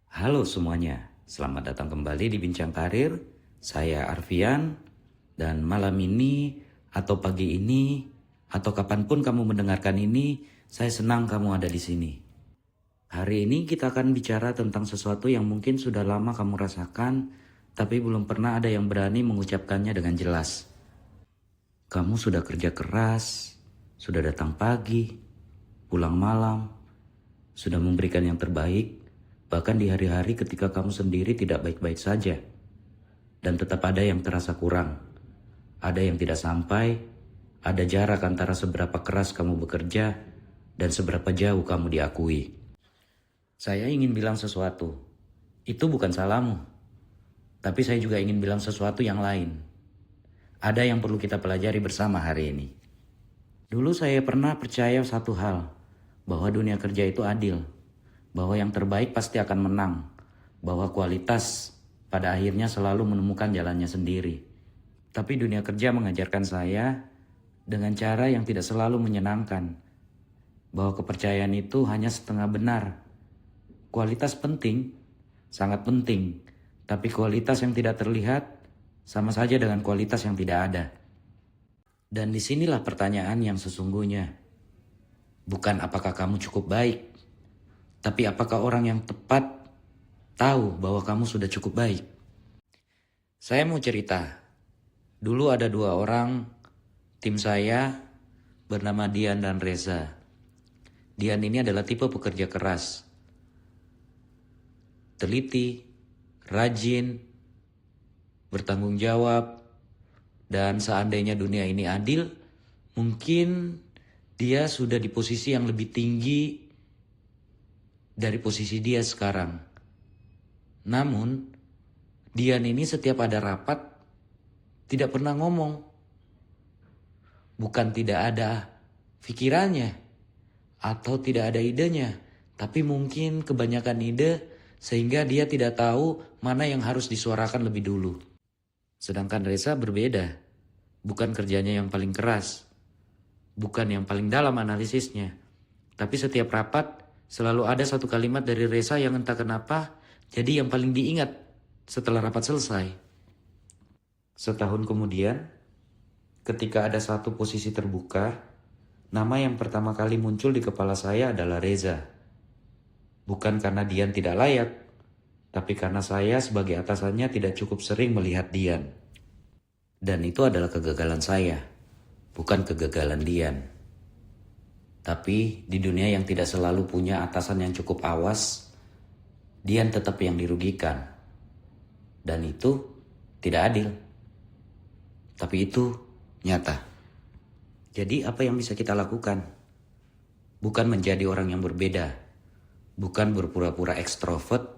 Halo semuanya, selamat datang kembali di Bincang Karir. Saya Arfian, dan malam ini atau pagi ini atau kapanpun kamu mendengarkan ini, saya senang kamu ada di sini. Hari ini kita akan bicara tentang sesuatu yang mungkin sudah lama kamu rasakan, tapi belum pernah ada yang berani mengucapkannya dengan jelas. Kamu sudah kerja keras, sudah datang pagi, pulang malam, sudah memberikan yang terbaik, bahkan di hari-hari ketika kamu sendiri tidak baik-baik saja. Dan tetap ada yang terasa kurang, ada yang tidak sampai, ada jarak antara seberapa keras kamu bekerja dan seberapa jauh kamu diakui. Saya ingin bilang sesuatu, itu bukan salahmu, tapi saya juga ingin bilang sesuatu yang lain. Ada yang perlu kita pelajari bersama hari ini. Dulu saya pernah percaya satu hal, bahwa dunia kerja itu adil, bahwa yang terbaik pasti akan menang, bahwa kualitas pada akhirnya selalu menemukan jalannya sendiri. Tapi dunia kerja mengajarkan saya dengan cara yang tidak selalu menyenangkan, bahwa kepercayaan itu hanya setengah benar. Kualitas penting, sangat penting, tapi kualitas yang tidak terlihat sama saja dengan kualitas yang tidak ada. Dan disinilah pertanyaan yang sesungguhnya. Bukan apakah kamu cukup baik, tapi apakah orang yang tepat tahu bahwa kamu sudah cukup baik. Saya mau cerita. Dulu ada dua orang tim saya bernama Dian dan Reza. Dian ini adalah tipe pekerja keras, teliti, rajin, bertanggung jawab, dan seandainya dunia ini adil, mungkin dia sudah di posisi yang lebih tinggi dari posisi dia sekarang. Namun, Dian ini setiap ada rapat tidak pernah ngomong. Bukan tidak ada pikirannya atau tidak ada idenya, tapi mungkin kebanyakan ide sehingga dia tidak tahu mana yang harus disuarakan lebih dulu. Sedangkan Reza berbeda, bukan kerjanya yang paling keras, bukan yang paling dalam analisisnya, tapi setiap rapat selalu ada satu kalimat dari Reza yang entah kenapa jadi yang paling diingat setelah rapat selesai. Setahun kemudian, ketika ada satu posisi terbuka, nama yang pertama kali muncul di kepala saya adalah Reza. Bukan karena Dian tidak layak, tapi karena saya sebagai atasannya tidak cukup sering melihat Dian. Dan itu adalah kegagalan saya, bukan kegagalan Dian. Tapi di dunia yang tidak selalu punya atasan yang cukup awas, Dian tetap yang dirugikan. Dan itu tidak adil. Tapi itu nyata. Jadi apa yang bisa kita lakukan? Bukan menjadi orang yang berbeda. Bukan berpura-pura ekstrovert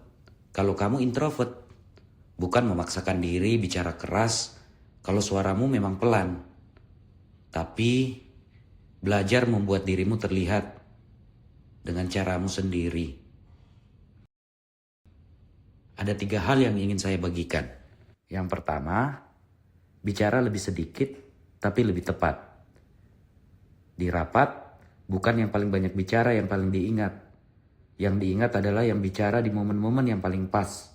kalau kamu introvert. Bukan memaksakan diri bicara keras kalau suaramu memang pelan. Tapi belajar membuat dirimu terlihat dengan caramu sendiri. Ada 3 hal yang ingin saya bagikan. Yang pertama, bicara lebih sedikit tapi lebih tepat. Di rapat, bukan yang paling banyak bicara yang paling diingat. Yang diingat adalah yang bicara di momen-momen yang paling pas.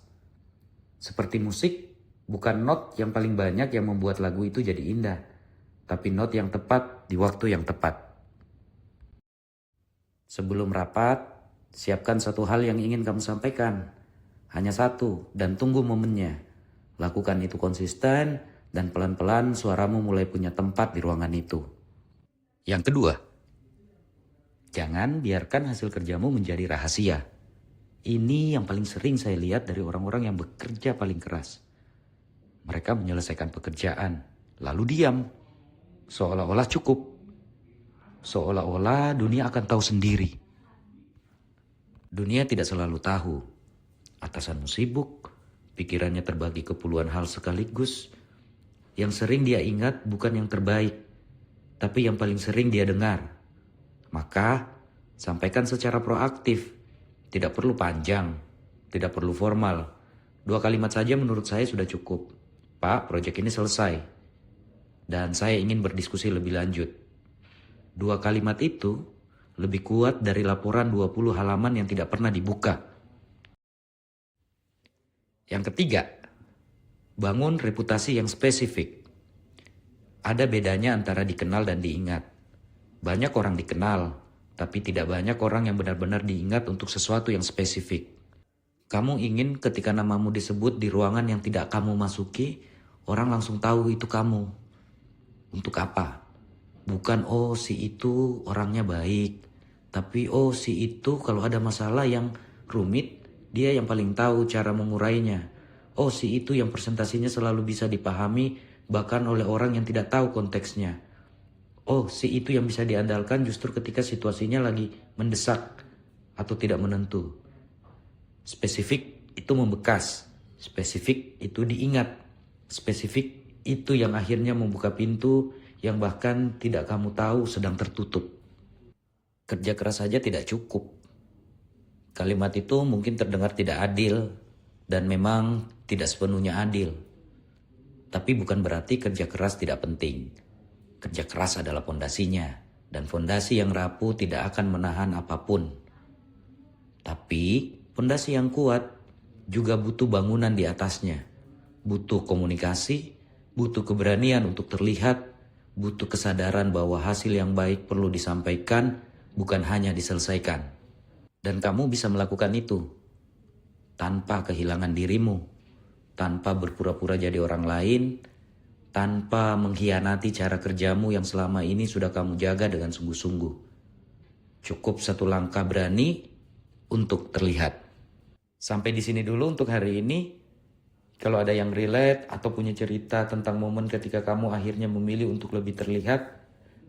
Seperti musik, bukan not yang paling banyak yang membuat lagu itu jadi indah, tapi not yang tepat di waktu yang tepat. Sebelum rapat, siapkan satu hal yang ingin kamu sampaikan. Hanya satu, dan tunggu momennya. Lakukan itu konsisten, dan pelan-pelan suaramu mulai punya tempat di ruangan itu. Yang kedua, jangan biarkan hasil kerjamu menjadi rahasia. Ini yang paling sering saya lihat dari orang-orang yang bekerja paling keras. Mereka menyelesaikan pekerjaan, lalu diam. Seolah-olah cukup. Seolah-olah dunia akan tahu sendiri. Dunia tidak selalu tahu. Atasanmu sibuk, pikirannya terbagi ke puluhan hal sekaligus. Yang sering dia ingat bukan yang terbaik, tapi yang paling sering dia dengar. Maka, sampaikan secara proaktif. Tidak perlu panjang, tidak perlu formal. 2 kalimat saja menurut saya sudah cukup. Pak, proyek ini selesai. Dan saya ingin berdiskusi lebih lanjut. 2 kalimat itu lebih kuat dari laporan 20 halaman yang tidak pernah dibuka. Yang ketiga, bangun reputasi yang spesifik. Ada bedanya antara dikenal dan diingat. Banyak orang dikenal, tapi tidak banyak orang yang benar-benar diingat untuk sesuatu yang spesifik. Kamu ingin ketika namamu disebut di ruangan yang tidak kamu masuki, orang langsung tahu itu kamu. Untuk apa? Bukan oh si itu orangnya baik, tapi oh si itu kalau ada masalah yang rumit, dia yang paling tahu cara mengurainya. Oh si itu yang presentasinya selalu bisa dipahami bahkan oleh orang yang tidak tahu konteksnya. Oh si itu yang bisa diandalkan justru ketika situasinya lagi mendesak atau tidak menentu. Spesifik itu membekas, spesifik itu diingat, spesifik itu yang akhirnya membuka pintu yang bahkan tidak kamu tahu sedang tertutup. Kerja keras saja tidak cukup. Kalimat itu mungkin terdengar tidak adil dan memang tidak sepenuhnya adil. Tapi bukan berarti kerja keras tidak penting. Kerja keras adalah fondasinya dan fondasi yang rapuh tidak akan menahan apapun. Tapi fondasi yang kuat juga butuh bangunan di atasnya. Butuh komunikasi, butuh keberanian untuk terlihat, butuh kesadaran bahwa hasil yang baik perlu disampaikan, bukan hanya diselesaikan. Dan kamu bisa melakukan itu tanpa kehilangan dirimu, tanpa berpura-pura jadi orang lain, tanpa mengkhianati cara kerjamu yang selama ini sudah kamu jaga dengan sungguh-sungguh. Cukup satu langkah berani untuk terlihat. Sampai di sini dulu untuk hari ini. Kalau ada yang relate atau punya cerita tentang momen ketika kamu akhirnya memilih untuk lebih terlihat,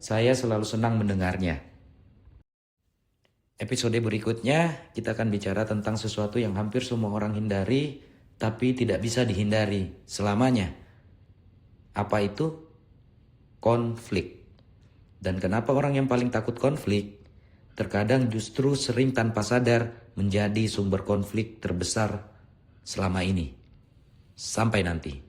saya selalu senang mendengarnya. Episode berikutnya kita akan bicara tentang sesuatu yang hampir semua orang hindari, tapi tidak bisa dihindari selamanya. Apa itu? Konflik. Dan kenapa orang yang paling takut konflik? Terkadang justru sering tanpa sadar menjadi sumber konflik terbesar selama ini. Sampai nanti.